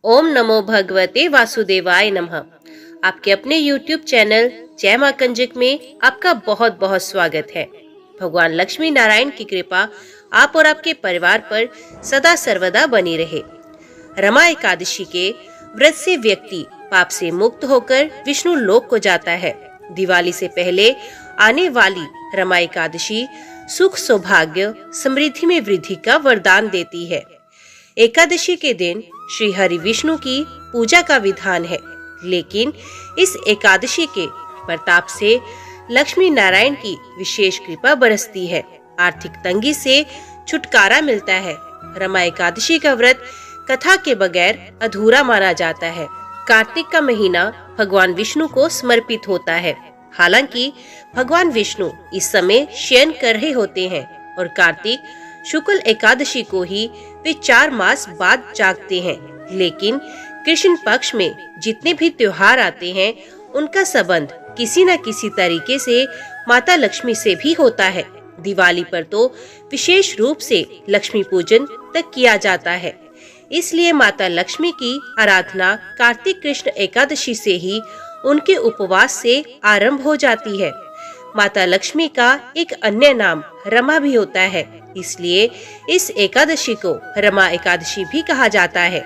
ओम नमो भगवते वासुदेवाय नमः। आपके अपने YouTube चैनल जय मां कंजक में आपका बहुत बहुत स्वागत है। भगवान लक्ष्मी नारायण की कृपा आप और आपके परिवार पर सदा सर्वदा बनी रहे। रमा एकादशी के व्रत से व्यक्ति पाप से मुक्त होकर विष्णु लोक को जाता है। दिवाली से पहले आने वाली रमा एकादशी सुख, सौभाग्य, समृद्धि में वृद्धि का वरदान देती है। एकादशी के दिन श्री हरि विष्णु की पूजा का विधान है, लेकिन इस एकादशी के प्रताप से लक्ष्मी नारायण की विशेष कृपा बरसती है। आर्थिक तंगी से छुटकारा मिलता है। रमा एकादशी का व्रत कथा के बगैर अधूरा माना जाता है। कार्तिक का महीना भगवान विष्णु को समर्पित होता है। हालांकि भगवान विष्णु इस समय शयन कर रहे होते हैं और कार्तिक शुक्ल एकादशी को ही वे 4 मास बाद जागते हैं। लेकिन कृष्ण पक्ष में जितने भी त्योहार आते हैं उनका संबंध किसी न किसी तरीके से माता लक्ष्मी से भी होता है। दिवाली पर तो विशेष रूप से लक्ष्मी पूजन तक किया जाता है। इसलिए माता लक्ष्मी की आराधना कार्तिक कृष्ण एकादशी से ही उनके उपवास से आरंभ हो जाती है। माता लक्ष्मी का एक अन्य नाम रमा भी होता है, इसलिए इस एकादशी को रमा एकादशी भी कहा जाता है।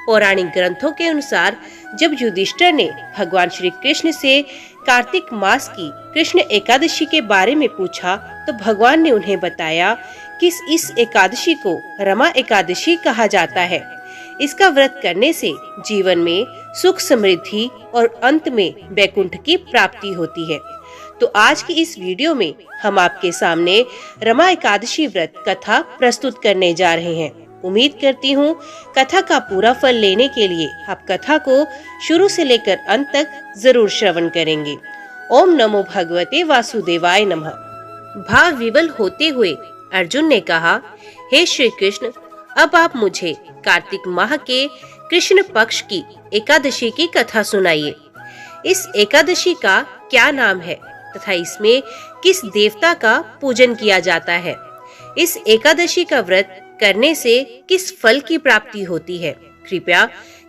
पौराणिक ग्रंथों के अनुसार जब युधिष्ठिर ने भगवान श्री कृष्ण से कार्तिक मास की कृष्ण एकादशी के बारे में पूछा तो भगवान ने उन्हें बताया कि इस एकादशी को रमा एकादशी कहा जाता है। इसका व्रत करने से जीवन में सुख, समृद्धि और अंत में वैकुंठ की प्राप्ति होती है। तो आज की इस वीडियो में हम आपके सामने रमा एकादशी व्रत कथा प्रस्तुत करने जा रहे हैं। उम्मीद करती हूँ कथा का पूरा फल लेने के लिए आप कथा को शुरू से लेकर अंत तक जरूर श्रवण करेंगे। ओम नमो भगवते वासुदेवाय नमः। भाव विवल होते हुए अर्जुन ने कहा, हे श्री कृष्ण, अब आप मुझे कार्तिक माह के कृष्ण पक्ष की एकादशी की कथा सुनाइए। इस एकादशी का क्या नाम है तथा इसमें किस देवता का पूजन किया जाता है? इस एकादशी का व्रत करने से किस फल की प्राप्ति होती है? कृपया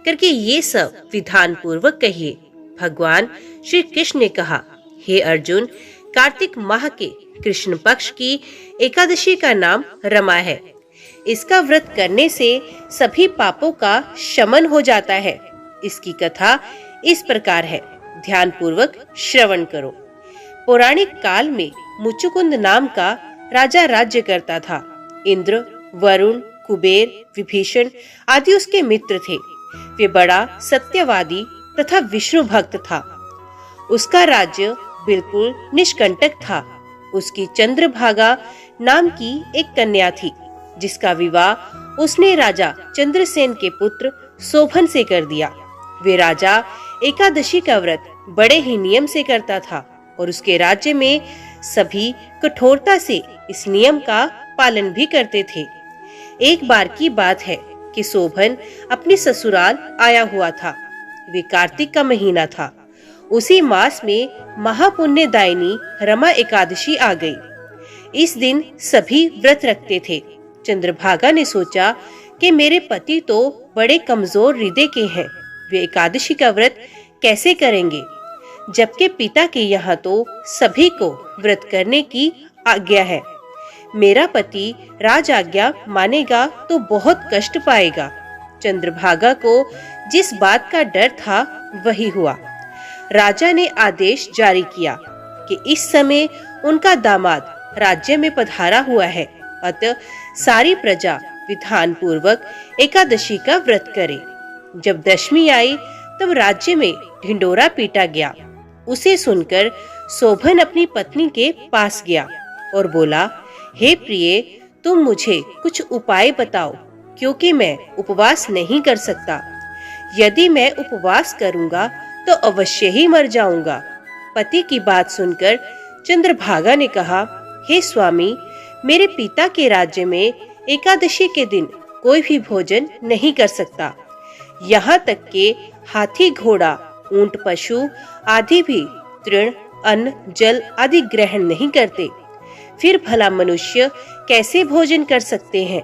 करके ये सब विधान पूर्वक कहिए। भगवान श्री कृष्ण ने कहा, हे अर्जुन, कार्तिक माह के कृष्ण पक्ष की एकादशी का नाम रमा है। इसका व्रत करने से सभी पापों का शमन हो जाता है। इसकी कथा इस प्रकार है, ध्यान पूर्वक श्रवण करो। पौराणिक काल में मुचुकुंद नाम का राजा राज्य करता था। इंद्र, वरुण, कुबेर, विभीषण आदि उसके मित्र थे। वे बड़ा सत्यवादी तथा विष्णु भक्त था। उसका राज्य बिल्कुल निष्कंटक था। उसकी चंद्रभागा नाम की एक कन्या थी, जिसका विवाह उसने राजा चंद्रसेन के पुत्र शोभन से कर दिया। वे राजा एकादशी का व्रत बड़े ही नियम से करता था और उसके राज्य में सभी कठोरता से इस नियम का पालन भी करते थे। एक बार की बात है कि शोभन अपने ससुराल आया हुआ था। वे कार्तिक का महीना था। उसी मास में महापुण्यदायिनी रमा एकादशी आ गई। इस दिन सभी व्रत रखते थे। चंद्रभागा ने सोचा कि मेरे पति तो बड़े कमजोर हृदय के हैं, वे एकादशी का व्रत कैसे करेंगे, जबकि पिता के यहाँ तो सभी को व्रत करने की आज्ञा है। मेरा पति राज आज्ञा मानेगा तो बहुत कष्ट पाएगा। चंद्रभागा को जिस बात का डर था वही हुआ। राजा ने आदेश जारी किया कि इस समय उनका दामाद राज्य में पधारा हुआ है, अतः सारी प्रजा विधान पूर्वक एकादशी का व्रत करे। जब दशमी आई तब राज्य में ढिंडोरा पीटा गया। उसे सुनकर शोभन अपनी पत्नी के पास गया और बोला, हे प्रिय, तुम मुझे कुछ उपाय बताओ, क्योंकि मैं उपवास नहीं कर सकता। यदि मैं उपवास करूंगा तो अवश्य ही मर जाऊंगा। पति की बात सुनकर चंद्रभागा ने कहा, हे स्वामी, मेरे पिता के राज्य में एकादशी के दिन कोई भी भोजन नहीं कर सकता। यहाँ तक के हाथी, घोड़ा, ऊंट, पशु आदि भी तृण, अन्न, जल आदि ग्रहण नहीं करते। फिर भला मनुष्य कैसे भोजन कर सकते हैं?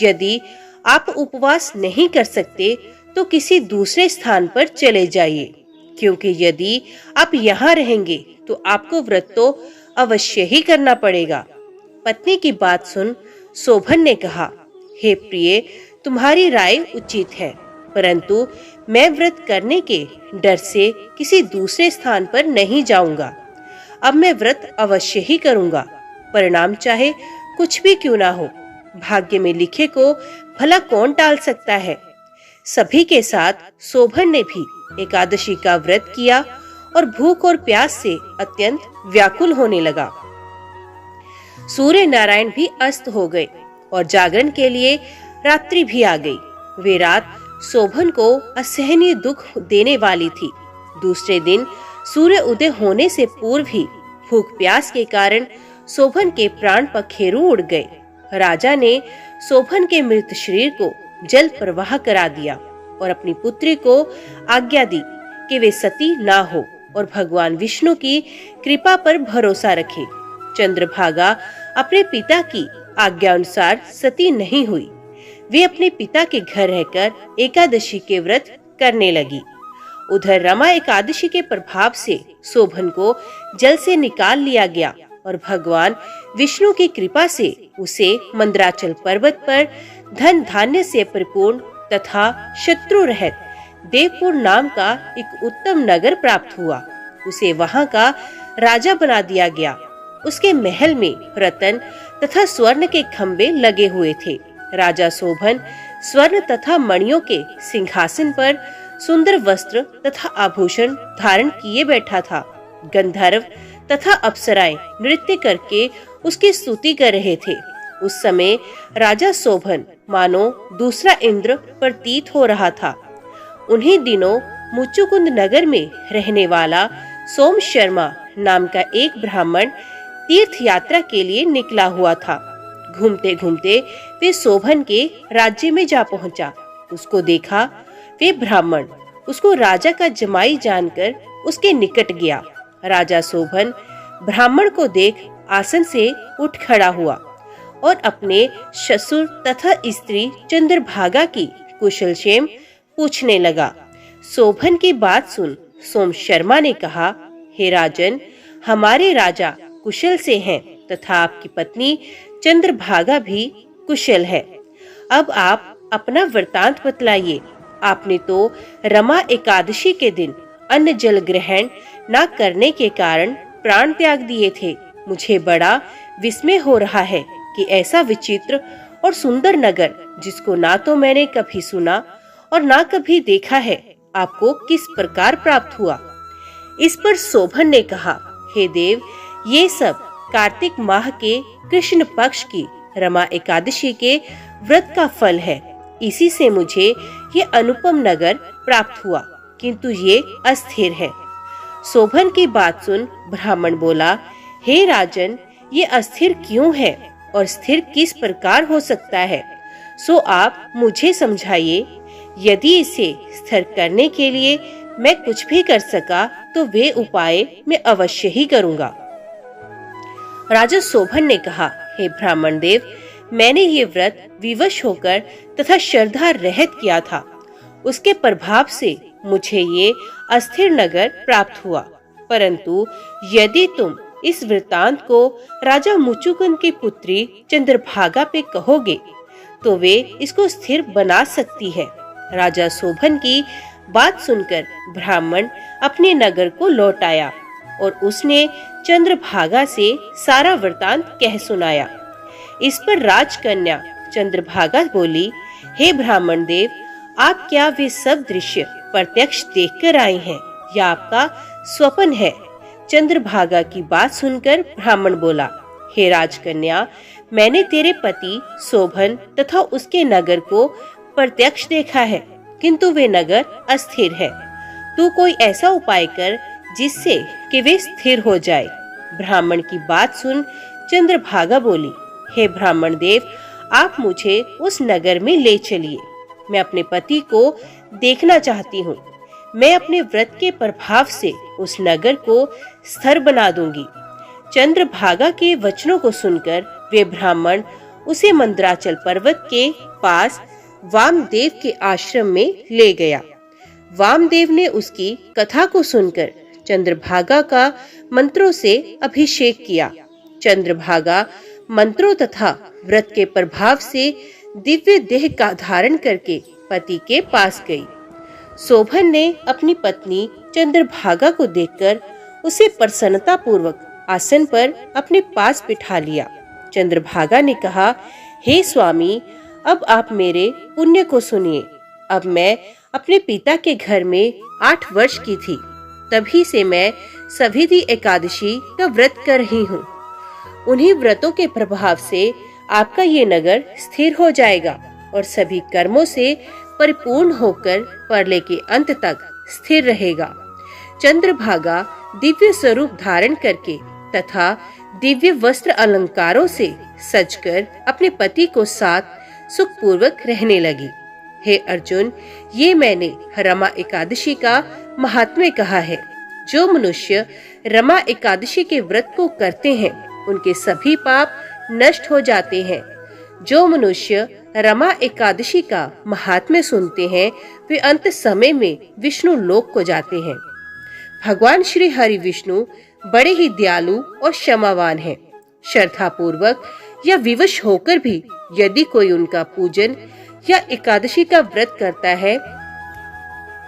यदि आप उपवास नहीं कर सकते तो किसी दूसरे स्थान पर चले जाइए, क्योंकि यदि आप यहाँ रहेंगे तो आपको व्रत तो अवश्य ही करना पड़ेगा। पत्नी की बात सुन शोभन ने कहा, हे प्रिय, तुम्हारी राय उचित है, परंतु मैं व्रत करने के डर से किसी दूसरे स्थान पर नहीं जाऊंगा। अब मैं व्रत अवश्य ही करूंगा, परिणाम चाहे कुछ भी क्यों ना हो। भाग्य में लिखे को भला कौन टाल सकता है। सभी के साथ शोभन ने भी एकादशी का व्रत किया और भूख और प्यास से अत्यंत व्याकुल होने लगा। सूर्य नारायण भी अस्त हो गए और जागरण के लिए रात्रि भी आ गई। वे रात शोभन को असहनीय दुख देने वाली थी। दूसरे दिन सूर्य उदय होने से पूर्व ही भूख प्यास के कारण शोभन के प्राण पखेरु उड़ गए। राजा ने शोभन के मृत शरीर को जल प्रवाह करा दिया और अपनी पुत्री को आज्ञा दी कि वे सती ना हो और भगवान विष्णु की कृपा पर भरोसा रखे। चंद्रभागा अपने पिता की आज्ञा अनुसार सती नहीं हुई। वे अपने पिता के घर रहकर एकादशी के व्रत करने लगी। उधर रमा एकादशी के प्रभाव से शोभन को जल से निकाल लिया गया और भगवान विष्णु की कृपा से उसे मंदराचल पर्वत पर धन धान्य से परिपूर्ण तथा शत्रु रहित देवपुर नाम का एक उत्तम नगर प्राप्त हुआ। उसे वहां का राजा बना दिया गया। उसके महल में रतन तथा स्वर्ण के खंबे लगे हुए थे। राजा शोभन स्वर्ण तथा मणियों के सिंहासन पर सुंदर वस्त्र तथा आभूषण धारण किए बैठा था। गंधर्व तथा अप्सराएं नृत्य करके उसकी स्तुति कर रहे थे। उस समय राजा शोभन मानो दूसरा इंद्र प्रतीत हो रहा था। उन्हीं दिनों मुचुकुंद नगर में रहने वाला सोम शर्मा नाम का एक ब्राह्मण तीर्थ यात्रा के लिए निकला हुआ था। घूमते घूमते वे शोभन के राज्य में जा पहुंचा। उसको देखा। वे ब्राह्मण उसको राजा का जमाई जानकर उसके निकट गया। राजा शोभन ब्राह्मण को देख आसन से उठ खड़ा हुआ और अपने ससुर तथा स्त्री चंद्रभागा की कुशलक्षेम पूछने लगा। शोभन की बात सुन सोम शर्मा ने कहा, हे राजन, हमारे राजा कुशल से हैं तथा आपकी पत्नी चंद्रभागा भी कुशल है। अब आप अपना वृतांत बतलाइए। आपने तो रमा एकादशी के दिन अन्न जल ग्रहण न करने के कारण प्राण त्याग दिए थे। मुझे बड़ा विस्मय हो रहा है कि ऐसा विचित्र और सुंदर नगर, जिसको ना तो मैंने कभी सुना और ना कभी देखा है, आपको किस प्रकार प्राप्त हुआ। इस पर शोभन ने कहा, हे देव, ये सब कार्तिक माह के कृष्ण पक्ष की रमा एकादशी के व्रत का फल है। इसी से मुझे ये अनुपम नगर प्राप्त हुआ, किंतु ये अस्थिर है। शोभन की बात सुन ब्राह्मण बोला, हे राजन, ये अस्थिर क्यों है और स्थिर किस प्रकार हो सकता है, सो आप मुझे समझाइए। यदि इसे स्थिर करने के लिए मैं कुछ भी कर सका तो वे उपाय मैं अवश्य ही करूंगा। राजा शोभन ने कहा, हे ब्राह्मण देव, मैंने ये व्रत विवश होकर तथा श्रद्धा रहित किया था। उसके प्रभाव से मुझे ये अस्थिर नगर प्राप्त हुआ। परंतु यदि तुम इस वृतांत को राजा मुचुकुंद की पुत्री चंद्रभागा पे कहोगे तो वे इसको स्थिर बना सकती है। राजा शोभन की बात सुनकर ब्राह्मण अपने नगर को लौट आया और उसने चंद्रभागा से सारा वृतांत कह सुनाया। इस पर राजकन्या चंद्रभागा बोली, हे ब्राह्मण देव, आप क्या वे सब दृश्य प्रत्यक्ष देखकर आए हैं या आपका स्वप्न है। चंद्रभागा की बात सुनकर ब्राह्मण बोला, हे राजकन्या, मैंने तेरे पति शोभन तथा उसके नगर को प्रत्यक्ष देखा है, किंतु वे नगर अस्थिर है। तू कोई ऐसा उपाय कर जिससे कि वे स्थिर हो जाए। ब्राह्मण की बात सुन चंद्रभागा बोली, हे ब्राह्मण देव, आप मुझे उस नगर में ले चलिए। मैं अपने पति को देखना चाहती हूँ। मैं अपने व्रत के प्रभाव से उस नगर को स्थिर बना दूंगी। चंद्रभागा के वचनों को सुनकर वे ब्राह्मण उसे मंदराचल पर्वत के पास वामदेव के आश्रम में ले गया। वामदेव ने उसकी कथा को सुनकर चंद्रभागा का मंत्रों से अभिषेक किया। चंद्रभागा मंत्रों तथा व्रत के प्रभाव से दिव्य देह का धारण करके पति के पास गई। शोभन ने अपनी पत्नी चंद्रभागा को देखकर उसे प्रसन्नता पूर्वक आसन पर अपने पास बिठा लिया। चंद्रभागा ने कहा, हे स्वामी, अब आप मेरे पुण्य को सुनिए। अब मैं अपने पिता के घर में 8 वर्ष की थी, तभी से मैं सविधि एकादशी का व्रत कर रही हूँ। उन्हीं व्रतों के प्रभाव से आपका ये नगर स्थिर हो जाएगा और सभी कर्मों से परिपूर्ण होकर परले के अंत तक स्थिर रहेगा। चंद्रभागा दिव्य स्वरूप धारण करके तथा दिव्य वस्त्र अलंकारों से सजकर अपने पति को साथ सुखपूर्वक रहने लगी। हे अर्जुन, ये मैंने रमा एकादशी का महात्म्य कहा है। जो मनुष्य रमा एकादशी के व्रत को करते हैं उनके सभी पाप नष्ट हो जाते हैं। जो मनुष्य रमा एकादशी का महात्म्य सुनते हैं वे अंत समय में विष्णु लोक को जाते हैं। भगवान श्री हरि विष्णु बड़े ही दयालु और क्षमावान हैं। श्रद्धा पूर्वक या विवश होकर भी यदि कोई उनका पूजन या एकादशी का व्रत करता है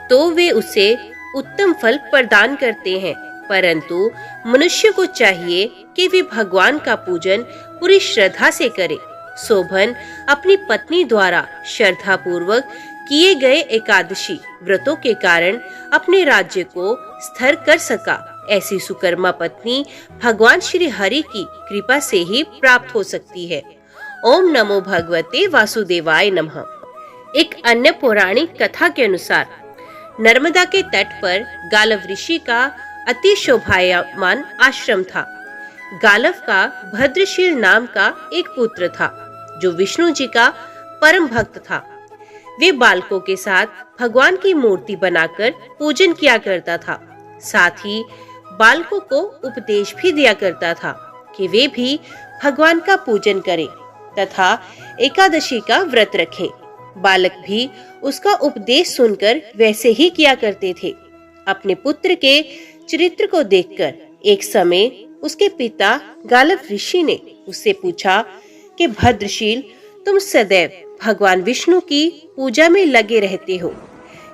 तो वे उसे उत्तम फल प्रदान करते हैं। परंतु मनुष्य को चाहिए कि वे भगवान का पूजन पूरी श्रद्धा से करे। शोभन अपनी पत्नी द्वारा श्रद्धा पूर्वक किए गए एकादशी व्रतों के कारण अपने राज्य को स्थिर कर सका। ऐसी सुकर्मा पत्नी भगवान श्री हरि की कृपा से ही प्राप्त हो सकती है। ओम नमो भगवते वासुदेवाय नमः। एक अन्य पौराणिक कथा के अनुसार नर्मदा के तट पर गालव ऋषि का अति शोभायमान आश्रम था। गालव का भद्रशील नाम का एक पुत्र था जो विष्णु जी का परम भक्त था। वे बालकों के साथ भगवान की मूर्ति बनाकर पूजन किया करता था। साथ ही बालकों को उपदेश भी दिया करता था कि वे भी भगवान का पूजन करें तथा एकादशी का व्रत रखें। बालक भी उसका उपदेश सुनकर वैसे ही किया करते थे। अपने पुत्र के चरित्र को देखकर एक समय उसके पिता गालव ऋषि ने उससे पूछा कि भद्रशील, तुम सदैव भगवान विष्णु की पूजा में लगे रहते हो,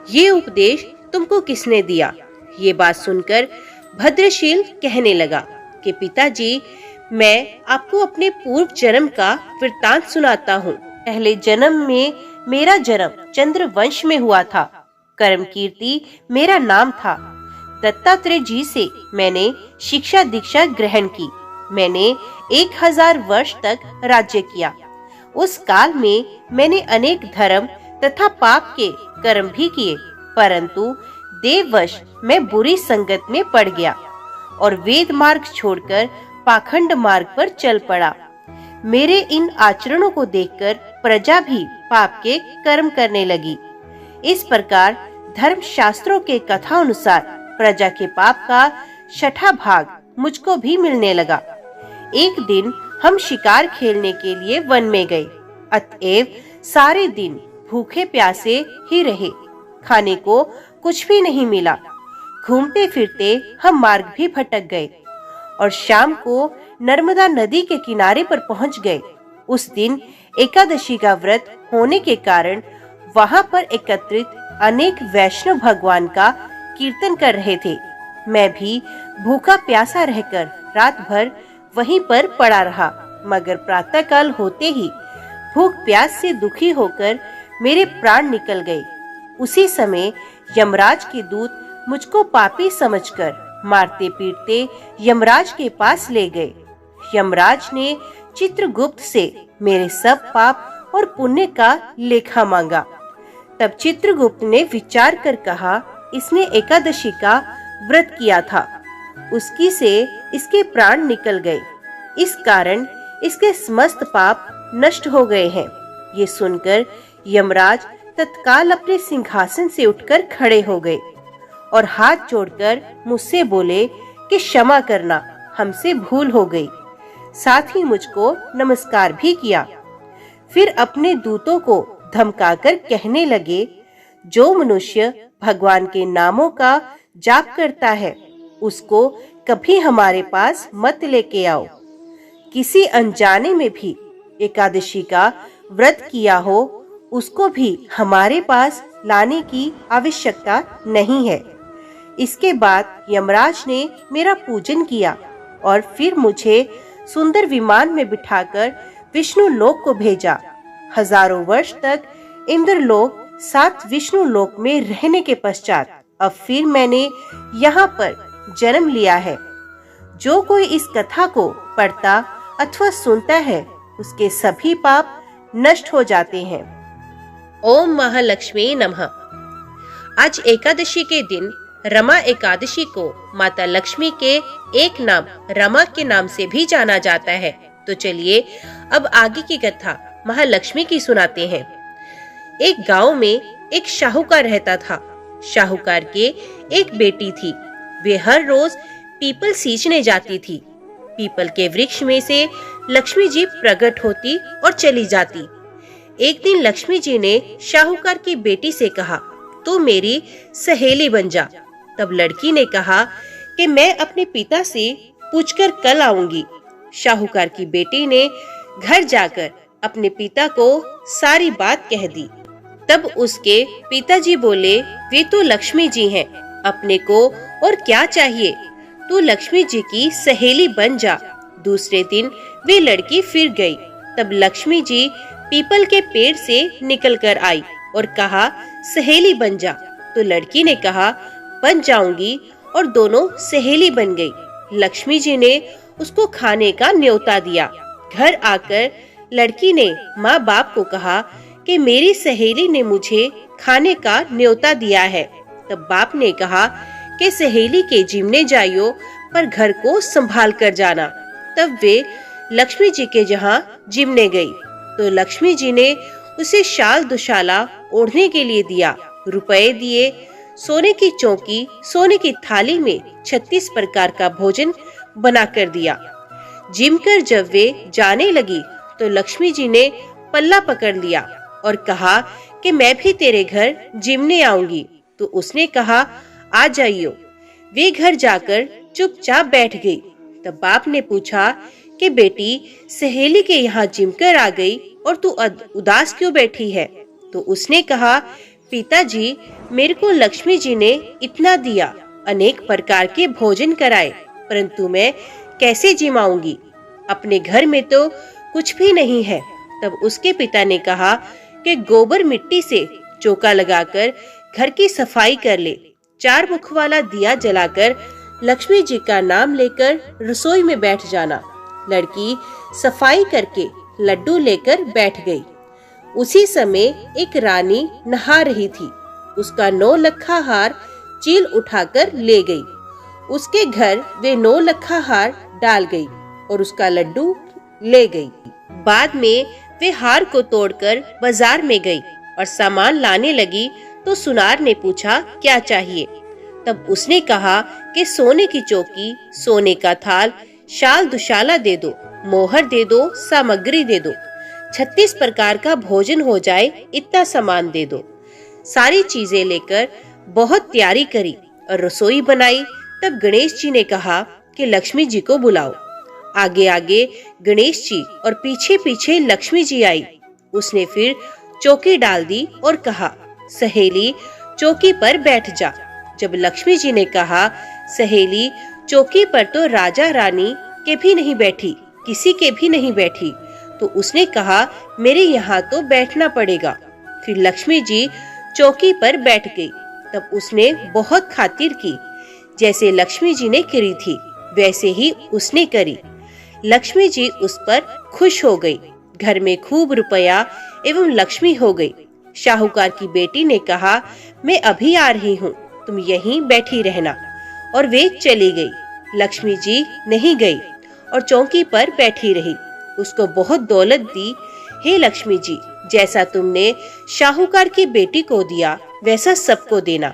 ये उपदेश तुमको किसने दिया? ये बात सुनकर भद्रशील कहने लगा कि पिताजी, मैं आपको अपने पूर्व जन्म का वृत्तांत सुनाता हूँ। पहले जन्म में मेरा जन्म चंद्र वंश में हुआ था। कर्म कीर्ति मेरा नाम था। दत्तात्रेय जी से मैंने शिक्षा दीक्षा ग्रहण की। मैंने 1000 वर्ष तक राज्य किया। उस काल में मैंने अनेक धर्म तथा पाप के कर्म भी किए, परंतु देववश मैं बुरी संगत में पड़ गया और वेद मार्ग छोड़कर पाखंड मार्ग पर चल पड़ा। मेरे इन आचरणों को देखकर प्रजा भी पाप के कर्म करने लगी। इस प्रकार धर्म शास्त्रों के कथा अनुसार प्रजा के पाप का 6ठा भाग मुझको भी मिलने लगा। एक दिन हम शिकार खेलने के लिए वन में गए, अतएव सारे दिन भूखे प्यासे ही रहे। खाने को कुछ भी नहीं मिला। घूमते फिरते हम मार्ग भी भटक गए और शाम को नर्मदा नदी के किनारे पर पहुंच गए। उस दिन एकादशी का व्रत होने के कारण वहां पर एकत्रित अनेक वैष्णव भगवान का कीर्तन कर रहे थे। मैं भी भूखा प्यासा रहकर रात भर वहीं पर पड़ा रहा, मगर प्रातःकाल होते ही भूख प्यास से दुखी होकर मेरे प्राण निकल गए। उसी समय यमराज के दूत मुझको पापी समझकर मारते पीटते यमराज के पास ले गए। यमराज ने चित्रगुप्त से मेरे सब पाप और पुण्य का लेखा मांगा। तब चित्रगुप्त ने विचार कर कहा, इसने एकादशी का व्रत किया था, उसकी से इसके प्राण निकल गए, इस कारण इसके समस्त पाप नष्ट हो गए हैं। ये सुनकर यमराज तत्काल अपने सिंहासन से उठकर खड़े हो गए और हाथ जोड़कर मुझसे बोले कि क्षमा करना, हमसे भूल हो गई। साथ ही मुझको नमस्कार भी किया। फिर अपने दूतों को धमकाकर कहने लगे, जो मनुष्य भगवान के नामों का जाप करता है उसको कभी हमारे पास मत लेके आओ। किसी अनजाने में भी एकादशी का व्रत किया हो उसको भी हमारे पास लाने की आवश्यकता नहीं है। इसके बाद यमराज ने मेरा पूजन किया और फिर मुझे सुंदर विमान में बिठाकर विष्णु लोक को भेजा। हजारों वर्ष तक इंद्रलोक साथ विष्णु लोक में रहने के पश्चात अब फिर मैंने यहाँ पर जन्म लिया है। जो कोई इस कथा को पढ़ता अथवा सुनता है उसके सभी पाप नष्ट हो जाते हैं। ओम महालक्ष्मी नमः। आज एकादशी के दिन रमा एकादशी को माता लक्ष्मी के एक नाम रमा के नाम से भी जाना जाता है। तो चलिए अब आगे की कथा महालक्ष्मी की सुनाते हैं। एक गांव में एक शाहूकार रहता था। शाहूकार के एक बेटी थी। वे हर रोज पीपल सींचने जाती थी। पीपल के वृक्ष में से लक्ष्मी जी प्रकट होती और चली जाती। एक दिन लक्ष्मी जी ने शाहूकार की बेटी से कहा, तू मेरी सहेली बन जा। तब लड़की ने कहा कि मैं अपने पिता से पूछकर कल आऊंगी। शाहूकार की बेटी ने घर जाकर अपने पिता को सारी बात कह दी। तब उसके पिताजी बोले, वे तो लक्ष्मी जी हैं, अपने को और क्या चाहिए, तू लक्ष्मी जी की सहेली बन जा। दूसरे दिन वे लड़की फिर गई। तब लक्ष्मी जी पीपल के पेड़ से निकल कर आई और कहा, सहेली बन जा। तो लड़की ने कहा, बन जाऊंगी, और दोनों सहेली बन गई। लक्ष्मी जी ने उसको खाने का न्योता दिया। घर आकर लड़की ने माँ बाप को कहा कि मेरी सहेली ने मुझे खाने का न्योता दिया है। तब बाप ने कहा कि सहेली के जिमने जाइयो, पर घर को संभाल कर जाना। तब वे लक्ष्मी जी के जहाँ जिमने गई तो लक्ष्मी जी ने उसे शाल दुशाला ओढ़ने के लिए दिया, रुपए दिए, सोने की चौकी, सोने की थाली में 36 प्रकार का भोजन बना कर दिया। जिम कर जब वे जाने लगी तो लक्ष्मी जी ने पल्ला पकड़ लिया और कहा कि मैं भी तेरे घर जिमने आऊंगी। तो उसने कहा, आ जाइयो। वे घर जाकर चुपचाप बैठ गई। तब बाप ने पूछा कि बेटी, सहेली के यहाँ जिम कर आ गई और तू उदास क्यों बैठी है? तो उसने कहा, पिताजी, मेरे को लक्ष्मी जी ने इतना दिया, अनेक प्रकार के भोजन कराए, परंतु मैं कैसे जिम आऊंगी? अपने घर में तो कुछ भी नहीं है। तब उसके पिता ने कहा कि गोबर मिट्टी से चौका लगाकर घर की सफाई कर ले। 4 मुख वाला दिया जलाकर लक्ष्मी जी का नाम लेकर रसोई में बैठ जाना। लड़की सफाई करके लड्डू लेकर बैठ गई। उसी समय एक रानी नहा रही थी। उसका 9 लखा हार चील उठाकर ले गई। उसके घर वे 9 लखा हार डाल गई और उसका लड्डू ले गई। बाद में वे हार को तोड़कर बाजार में गई और सामान लाने लगी तो सुनार ने पूछा, क्या चाहिए? तब उसने कहा कि सोने की चौकी, सोने का थाल, शाल दुशाला दे दो, मोहर दे दो, सामग्री दे दो, 36 प्रकार का भोजन हो जाए, इतना सामान दे दो। सारी चीजें लेकर बहुत तैयारी करी और रसोई बनाई। तब गणेश जी ने कहा कि लक्ष्मी जी को बुलाओ। आगे आगे गणेश जी और पीछे पीछे लक्ष्मी जी आई। उसने फिर चौकी डाल दी और कहा, सहेली, चौकी पर बैठ जा। जब लक्ष्मी जी ने कहा, सहेली, चौकी पर तो राजा रानी के भी नहीं बैठी, किसी के भी नहीं बैठी, तो उसने कहा, मेरे यहाँ तो बैठना पड़ेगा। फिर लक्ष्मी जी चौकी पर बैठ गई। तब उसने बहुत खातिर की। जैसे लक्ष्मी जी ने करी थी वैसे ही उसने करी। लक्ष्मी जी उस पर खुश हो गई। घर में खूब रुपया एवं लक्ष्मी हो गई। शाहूकार की बेटी ने कहा, मैं अभी आ रही हूँ, तुम यहीं बैठी रहना। और वे चली गई। लक्ष्मी जी नहीं गई और चौकी पर बैठी रही। उसको बहुत दौलत दी। हे लक्ष्मी जी, जैसा तुमने शाहूकार की बेटी को दिया वैसा सबको देना।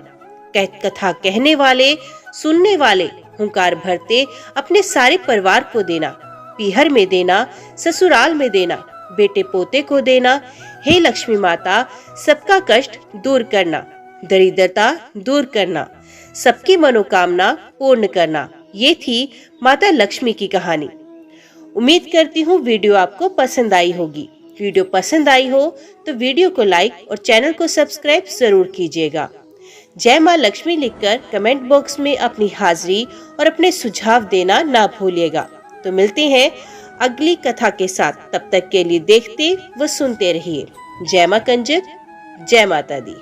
कथा कहने वाले, सुनने वाले, हुंकार भरते अपने सारे परिवार को देना। पीहर में देना, ससुराल में देना, बेटे पोते को देना। हे लक्ष्मी माता, सबका कष्ट दूर करना, दरिद्रता दूर करना, सबकी मनोकामना पूर्ण करना। ये थी माता लक्ष्मी की कहानी। उम्मीद करती हूँ वीडियो आपको पसंद आई होगी। वीडियो पसंद आई हो तो वीडियो को लाइक और चैनल को सब्सक्राइब जरूर कीजिएगा। जय माँ लक्ष्मी लिखकर कमेंट बॉक्स में अपनी हाजिरी और अपने सुझाव देना ना भूलिएगा। तो मिलते हैं अगली कथा के साथ। तब तक के लिए देखते व सुनते रहिए। जय माँ कंजक, जय माता दी।